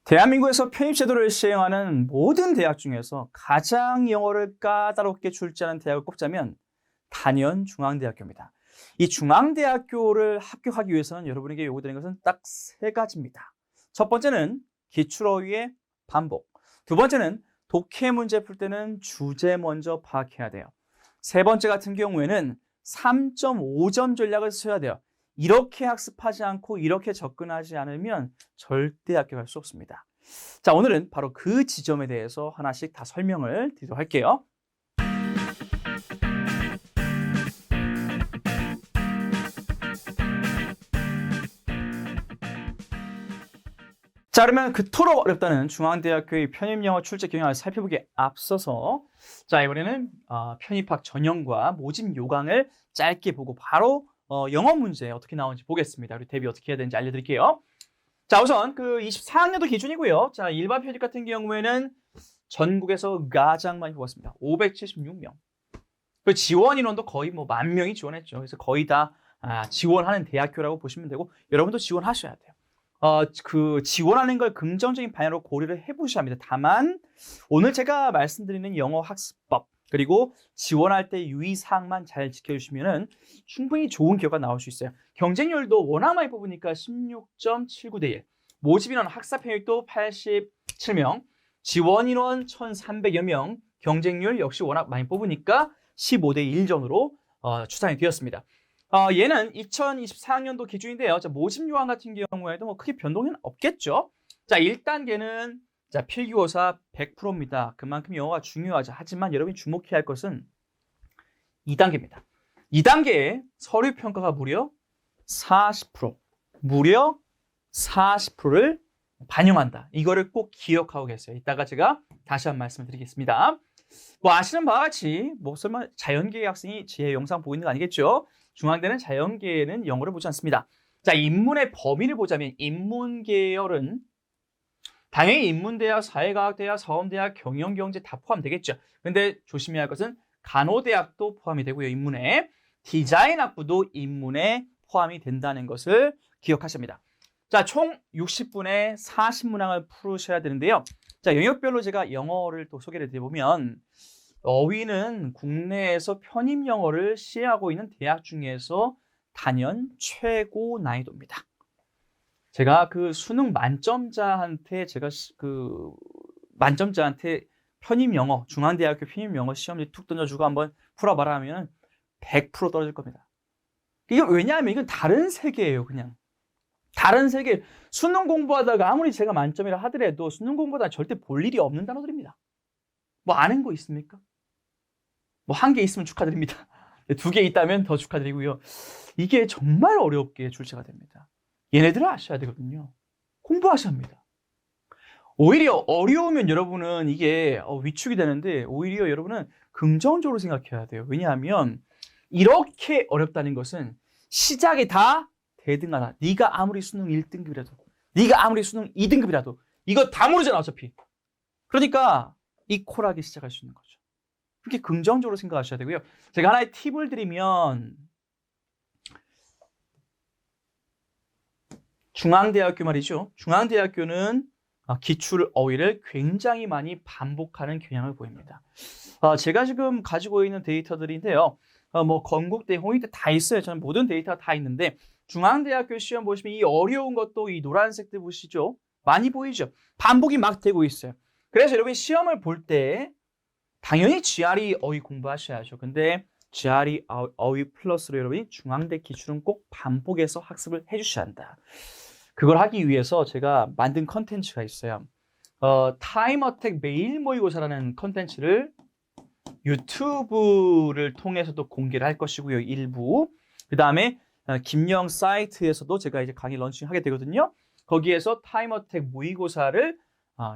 대한민국에서 편입제도를 시행하는 모든 대학 중에서 가장 영어를 까다롭게 출제하는 대학을 꼽자면 단연 중앙대학교입니다. 이 중앙대학교를 합격하기 위해서는 여러분에게 요구되는 것은 딱 세 가지입니다. 첫 번째는 기출어휘의 반복. 두 번째는 독해 문제 풀 때는 주제 먼저 파악해야 돼요. 세 번째 같은 경우에는 3.5점 전략을 써야 돼요. 이렇게 학습하지 않고 이렇게 접근하지 않으면 절대 합격할 수 없습니다. 자, 오늘은 바로 그 지점에 대해서 하나씩 다 설명을 드리도록 할게요. 자, 그러면 그토록 어렵다는 중앙대학교의 편입영어 출제 경향을 살펴보기에 앞서서 자, 이번에는 편입학 전형과 모집 요강을 짧게 보고 바로 영어 문제 어떻게 나오는지 보겠습니다. 우리 대비 어떻게 해야 되는지 알려드릴게요. 자, 우선 그 24학년도 기준이고요. 자, 일반 편입 같은 경우에는 전국에서 가장 많이 뽑았습니다. 576명. 그 지원 인원도 거의 뭐 10,000명이 지원했죠. 그래서 거의 다 지원하는 대학교라고 보시면 되고 여러분도 지원하셔야 돼요. 그 지원하는 걸 긍정적인 방향으로 고려를 해보셔야 합니다. 다만 오늘 제가 말씀드리는 영어 학습법 그리고 지원할 때 유의사항만 잘 지켜주시면 충분히 좋은 결과 나올 수 있어요. 경쟁률도 워낙 많이 뽑으니까 16.79대 1. 모집 인원 학사 편입도 87명, 지원 인원 1,300여 명, 경쟁률 역시 워낙 많이 뽑으니까 15대 1 정도로 추산이 되었습니다. 얘는 2024학년도 기준인데요. 자, 모집 요강 같은 경우에도 뭐 크게 변동은 없겠죠. 자, 1단계는 자, 필기고사 100%입니다. 그만큼 영어가 중요하죠. 하지만 여러분이 주목해야 할 것은 2단계입니다. 2단계에 서류 평가가 무려 40%, 무려 40%를 반영한다. 이거를 꼭 기억하고 계세요. 이따가 제가 다시 한번 말씀을 드리겠습니다. 뭐 아시는 바와 같이 뭐 설마 자연계의 학생이 제 영상 보고 있는 거 아니겠죠? 중앙대는 자연계에는 영어를 보지 않습니다. 자, 인문의 범위를 보자면 인문 계열은 당연히 인문대학, 사회과학대학, 사범대학, 경영경제 다 포함되겠죠. 근데 조심해야 할 것은 간호대학도 포함이 되고요. 인문에 디자인학부도 인문에 포함이 된다는 것을 기억하십니다. 자, 총 60분에 40문항을 풀으셔야 되는데요. 자, 영역별로 제가 영어를 또 소개를 드려보면 어휘는 국내에서 편입 영어를 시행하고 있는 대학 중에서 단연 최고 난이도입니다. 제가 그 수능 만점자한테 편입 영어, 중앙대학교 편입 영어 시험지 툭 던져주고 한번 풀어봐라 하면 100% 떨어질 겁니다. 이게 왜냐하면 이건 다른 세계예요, 그냥. 다른 세계. 수능 공부하다가 아무리 제가 만점이라 하더라도 수능 공부하다가 절대 볼 일이 없는 단어들입니다. 뭐 아는 거 있습니까? 뭐 한 개 있으면 축하드립니다. 2개 있다면 더 축하드리고요. 이게 정말 어렵게 출제가 됩니다. 얘네들은 아셔야 되거든요. 공부하셔야 합니다. 오히려 어려우면 여러분은 이게 위축이 되는데 오히려 여러분은 긍정적으로 생각해야 돼요. 왜냐하면 이렇게 어렵다는 것은 시작이 다 대등하다. 네가 아무리 수능 1등급이라도 네가 아무리 수능 2등급이라도 이거 다 모르잖아 어차피. 그러니까 이퀄하게 시작할 수 있는 거죠. 그렇게 긍정적으로 생각하셔야 되고요. 제가 하나의 팁을 드리면 중앙대학교 말이죠. 중앙대학교는 기출 어휘를 굉장히 많이 반복하는 경향을 보입니다. 제가 지금 가지고 있는 데이터들인데요. 뭐 건국대, 홍익대 다 있어요. 저는 모든 데이터가 다 있는데 중앙대학교 시험 보시면 이 어려운 것도 이 노란색들 보시죠. 많이 보이죠. 반복이 막 되고 있어요. 그래서 여러분이 시험을 볼 때 당연히 GRE 어휘 공부하셔야죠. 근데 GRE 어휘 플러스로 여러분이 중앙대 기출은 꼭 반복해서 학습을 해주셔야 한다. 그걸 하기 위해서 제가 만든 컨텐츠가 있어요. 타임어택 매일 모의고사라는 컨텐츠를 유튜브를 통해서도 공개를 할 것이고요. 일부. 그 다음에 김영 사이트에서도 제가 이제 강의 런칭하게 되거든요. 거기에서 타임어택 모의고사를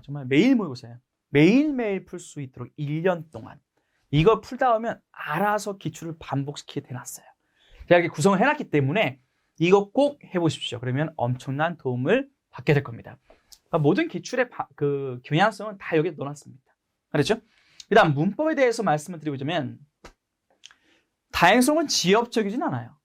정말 매일 모의고사예요. 매일매일 풀 수 있도록 1년 동안. 이거 풀다 보면 알아서 기출을 반복시키게 해놨어요. 제가 이렇게 구성을 해놨기 때문에 이거 꼭 해보십시오. 그러면 엄청난 도움을 받게 될 겁니다. 모든 기출의 그 경향성은 다 여기에 넣어놨습니다. 그렇죠? 그 다음 문법에 대해서 말씀을 드리자면 다양성은 지엽적이진 않아요.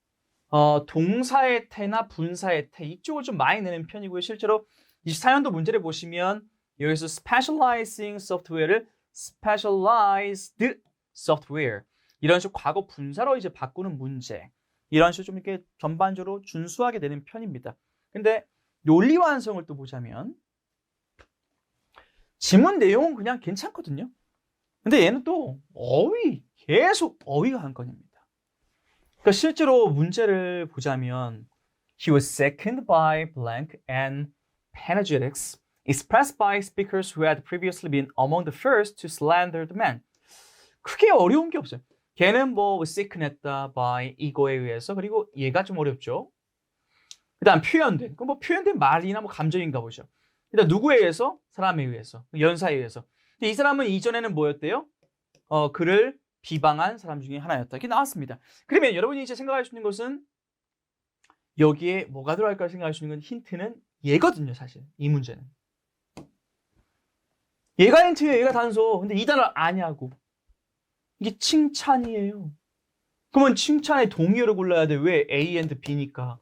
동사의 태나 분사의 태 이쪽을 좀 많이 내는 편이고요. 실제로 24년도 문제를 보시면 여기서 specializing software를 specialized software 이런 식으로 과거 분사로 이제 바꾸는 문제 이런 식으로 좀 이렇게 전반적으로 준수하게 되는 편입니다. 근데 논리 완성을 또 보자면 지문 내용은 그냥 괜찮거든요. 근데 얘는 또 어휘 계속 어휘가 한 건입니다. 그러니까 실제로 문제를 보자면 He was seconded by blank and panegyrics expressed by speakers who had previously been among the first to slander the man. 크게 어려운 게 없어요. 걔는 뭐 second했다 by 이거에 의해서 그리고 얘가 좀 어렵죠. 그다음 표현된. 그럼 뭐 표현된 말이나 뭐 감정인가 보죠. 일단 누구에 의해서? 사람에 의해서. 연사에 의해서. 근데 이 사람은 이전에는 뭐였대요? 그를 비방한 사람 중에 하나였다. 이렇게 나왔습니다. 그러면 여러분이 이제 생각할 수 있는 것은 여기에 뭐가 들어갈까 생각할 수 있는 건 힌트는 얘거든요, 사실. 이 문제는. 얘가 힌트예요, 얘가 단서. 근데 이 단어를 아냐고. 이게 칭찬이에요. 그러면 칭찬의 동의어를 골라야 돼. 왜? A and B니까.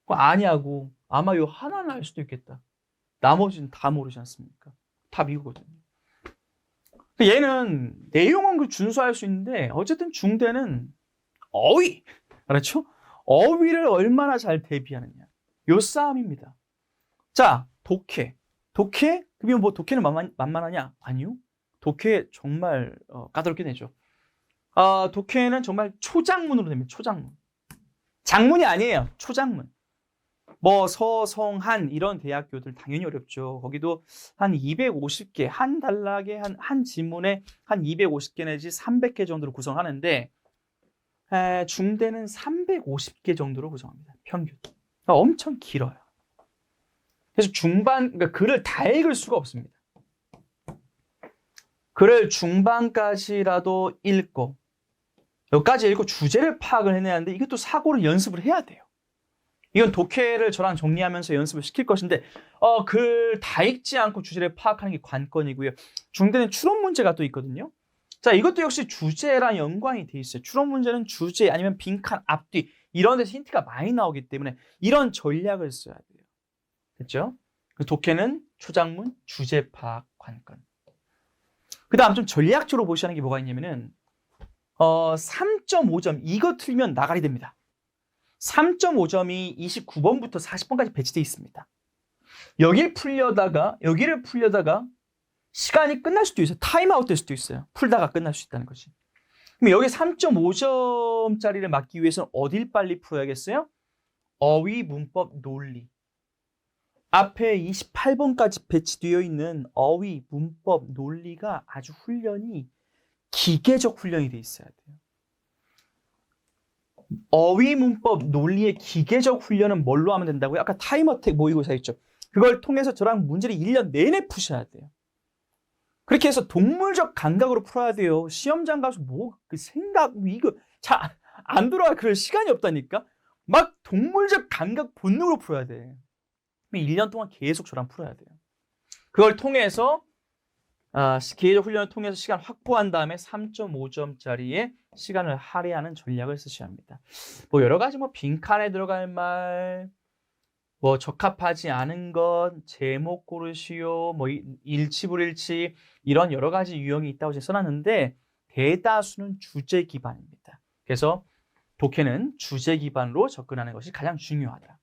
그거 아냐고. 아마 요 하나는 알 수도 있겠다. 나머지는 다 모르지 않습니까? 다 미국거든요. 얘는 내용은 그 준수할 수 있는데 어쨌든 중대는 어휘. 그렇죠? 어휘를 얼마나 잘 대비하느냐. 요 싸움입니다. 자, 독해. 독해? 그러면 뭐 독해는 만만하냐? 아니요. 독해 정말 까다롭게 내죠. 독해는 정말 초장문으로 됩니다. 초장문. 장문이 아니에요. 초장문. 뭐 서성한 이런 대학교들 당연히 어렵죠. 거기도 한 250개, 한 단락에 한 지문에 한 250개 내지 300개 정도로 구성하는데 중대는 350개 정도로 구성합니다. 평균. 그러니까 엄청 길어요. 그래서 그러니까 글을 다 읽을 수가 없습니다. 글을 중반까지라도 읽고 여기까지 읽고 주제를 파악을 해내야 하는데 이것도 사고를 연습을 해야 돼요. 이건 독해를 저랑 정리하면서 연습을 시킬 것인데 글 다 읽지 않고 주제를 파악하는 게 관건이고요. 중대는 추론 문제가 또 있거든요. 자, 이것도 역시 주제랑 연관이 돼 있어요. 추론 문제는 주제 아니면 빈칸 앞뒤 이런 데서 힌트가 많이 나오기 때문에 이런 전략을 써야 돼요. 됐죠? 독해는 초장문, 주제 파악, 관건. 그 다음 좀 전략적으로 보셔야 하는 게 뭐가 있냐면은 3.5점 이거 틀면 나가리 됩니다. 3.5점이 29번부터 40번까지 배치되어 있습니다. 여기를 풀려다가 시간이 끝날 수도 있어요. 타임아웃 될 수도 있어요. 풀다가 끝날 수 있다는 거지. 그럼 여기 3.5점짜리를 맞기 위해서는 어딜 빨리 풀어야겠어요? 어휘, 문법, 논리. 앞에 28번까지 배치되어 있는 어휘, 문법, 논리가 아주 훈련이 기계적 훈련이 돼 있어야 돼요. 어휘, 문법, 논리의 기계적 훈련은 뭘로 하면 된다고요? 아까 타임어택 모의고사 있죠. 그걸 통해서 저랑 문제를 1년 내내 푸셔야 돼요. 그렇게 해서 동물적 감각으로 풀어야 돼요. 시험장 가서 그 생각 이거 잘 안 돌아가 그럴 시간이 없다니까. 막 동물적 감각 본능으로 풀어야 돼. 1년 동안 계속 저랑 풀어야 돼요. 그걸 통해서 기계적 훈련을 통해서 시간 확보한 다음에 3.5점짜리의 시간을 할애하는 전략을 쓰셔야 합니다. 뭐 여러 가지 뭐 빈칸에 들어갈 말, 뭐 적합하지 않은 것, 제목 고르시오, 뭐 일치불일치 이런 여러 가지 유형이 있다고 제가 써놨는데 대다수는 주제 기반입니다. 그래서 독해는 주제 기반으로 접근하는 것이 가장 중요하다.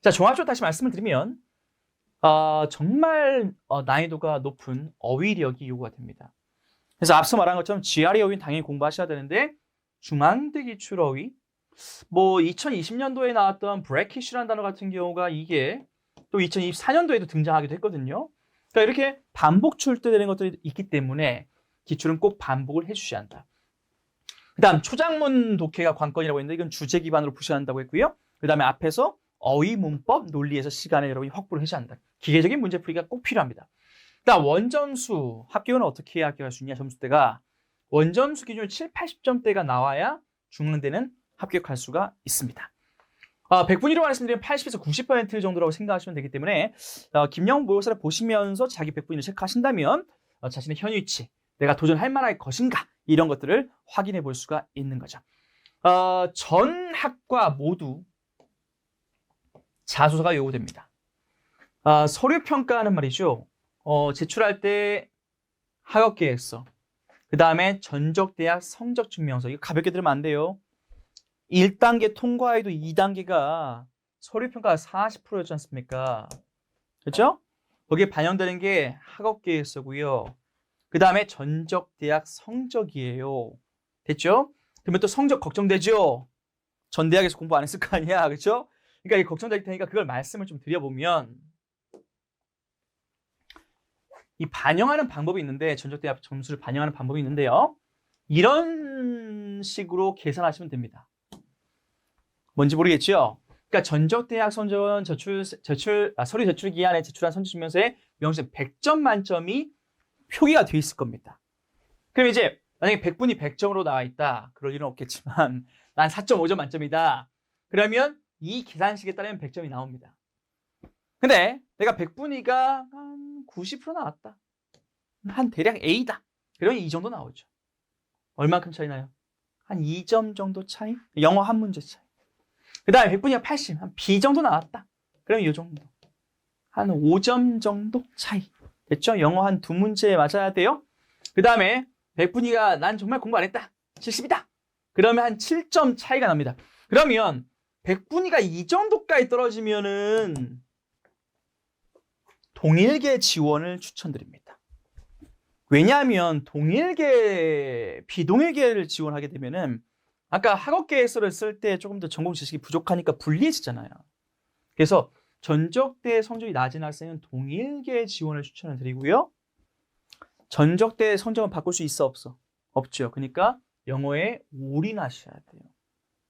자, 종합적으로 다시 말씀을 드리면 정말 난이도가 높은 어휘력이 요구가 됩니다. 그래서 앞서 말한 것처럼 GRE 어휘는 당연히 공부하셔야 되는데 중앙대 기출 어휘, 뭐 2020년도에 나왔던 브래킷이라는 단어 같은 경우가 이게 또 2024년도에도 등장하기도 했거든요. 그러니까 이렇게 반복 출제되는 것들이 있기 때문에 기출은 꼭 반복을 해주셔야 한다. 그 다음 초장문 독해가 관건이라고 했는데 이건 주제 기반으로 푸셔야 한다고 했고요. 그 다음에 앞에서 어휘, 문법, 논리에서 시간을 여러분이 확보를 하셔야 한다. 기계적인 문제풀이가 꼭 필요합니다. 그다음 원점수, 합격은 어떻게 해야 합격할 수 있냐 점수대가 원점수 기준 7, 80점대가 나와야 중앙대는 합격할 수가 있습니다. 100분위로 말씀드리면 80에서 90% 정도라고 생각하시면 되기 때문에 김영훈 모의고사를 보시면서 자기 100분위를 체크하신다면 자신의 현 위치, 내가 도전할 만할 것인가 이런 것들을 확인해 볼 수가 있는 거죠. 전 학과 모두 자소서가 요구됩니다. 서류 평가는 말이죠. 제출할 때 학업 계획서, 그 다음에 전적 대학 성적 증명서. 이거 가볍게 들으면 안 돼요. 1단계 통과해도 2단계가 서류 평가가 40%였지 않습니까? 그렇죠? 거기에 반영되는 게 학업 계획서고요. 그 다음에 전적 대학 성적이에요. 됐죠? 그러면 또 성적 걱정되죠? 전 대학에서 공부 안 했을 거 아니야, 그렇죠? 그러니까 이 걱정될 테니까 그걸 말씀을 좀 드려보면, 이 반영하는 방법이 있는데, 전적 대학 점수를 반영하는 방법이 있는데요. 이런 식으로 계산하시면 됩니다. 뭔지 모르겠죠? 그러니까 전적 대학 성적은 서류 제출 기한에 제출한 성적 증명서에 명시된 100점 만점이 표기가 돼 있을 겁니다. 그럼 이제 만약에 100분이 100점으로 나와 있다. 그럴 일은 없겠지만 난 4.5점 만점이다. 그러면 이 계산식에 따르면 100점이 나옵니다. 근데 내가 100분위가 한 90% 나왔다. 한 대략 A다. 그러면 이 정도 나오죠. 얼마큼 차이 나요? 한 2점 정도 차이? 영어 한 문제 차이. 그 다음에 100분위가 80, 한 B 정도 나왔다. 그러면 이 정도. 한 5점 정도 차이. 됐죠? 영어 한 2문제 맞아야 돼요. 그 다음에 100분위가 난 정말 공부 안 했다. 70이다. 그러면 한 7점 차이가 납니다. 그러면 100분위가 이 정도까지 떨어지면은 동일계 지원을 추천드립니다. 왜냐하면 비동일계를 지원하게 되면은 아까 학업 계획서를 쓸 때 조금 더 전공 지식이 부족하니까 불리해지잖아요. 그래서 전적대 성적이 낮은 학생은 동일계 지원을 추천을 드리고요. 전적대 성적은 바꿀 수 있어 없어? 없죠. 그러니까 영어에 올인하셔야 돼요.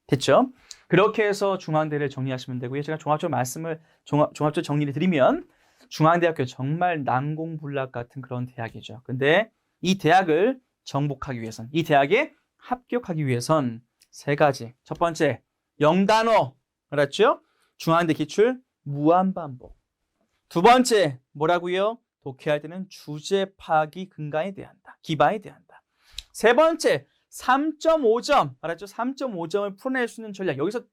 됐죠? 그렇게 해서 중앙대를 정리하시면 되고요. 제가 종합적으로 정리를 드리면 중앙대학교 정말 난공불락 같은 그런 대학이죠. 근데 이 대학을 정복하기 위해선, 이 대학에 합격하기 위해선 3가지. 첫 번째, 영단어. 알았죠? 중앙대 기출 무한반복. 2번째, 뭐라고요? 독해할 때는 주제 파악이 근간이 돼야 한다. 기반이 돼야 한다. 3번째, 3.5점. 알았죠? 3.5점을 풀어낼 수 있는 전략. 여기서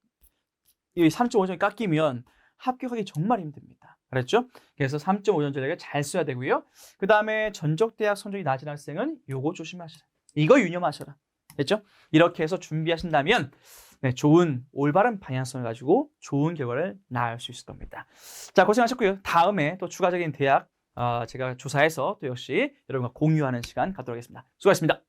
이 3.5점이 깎이면 합격하기 정말 힘듭니다. 알았죠? 그래서 3.5점 전략을 잘 써야 되고요. 그 다음에 전적대학 성적이 낮은 학생은 요거 조심하시라. 이거 유념하셔라. 됐죠? 이렇게 해서 준비하신다면 좋은 올바른 방향성을 가지고 좋은 결과를 낳을 수 있을 겁니다. 자, 고생하셨고요. 다음에 또 추가적인 대학 제가 조사해서 또 역시 여러분과 공유하는 시간 갖도록 하겠습니다. 수고하셨습니다.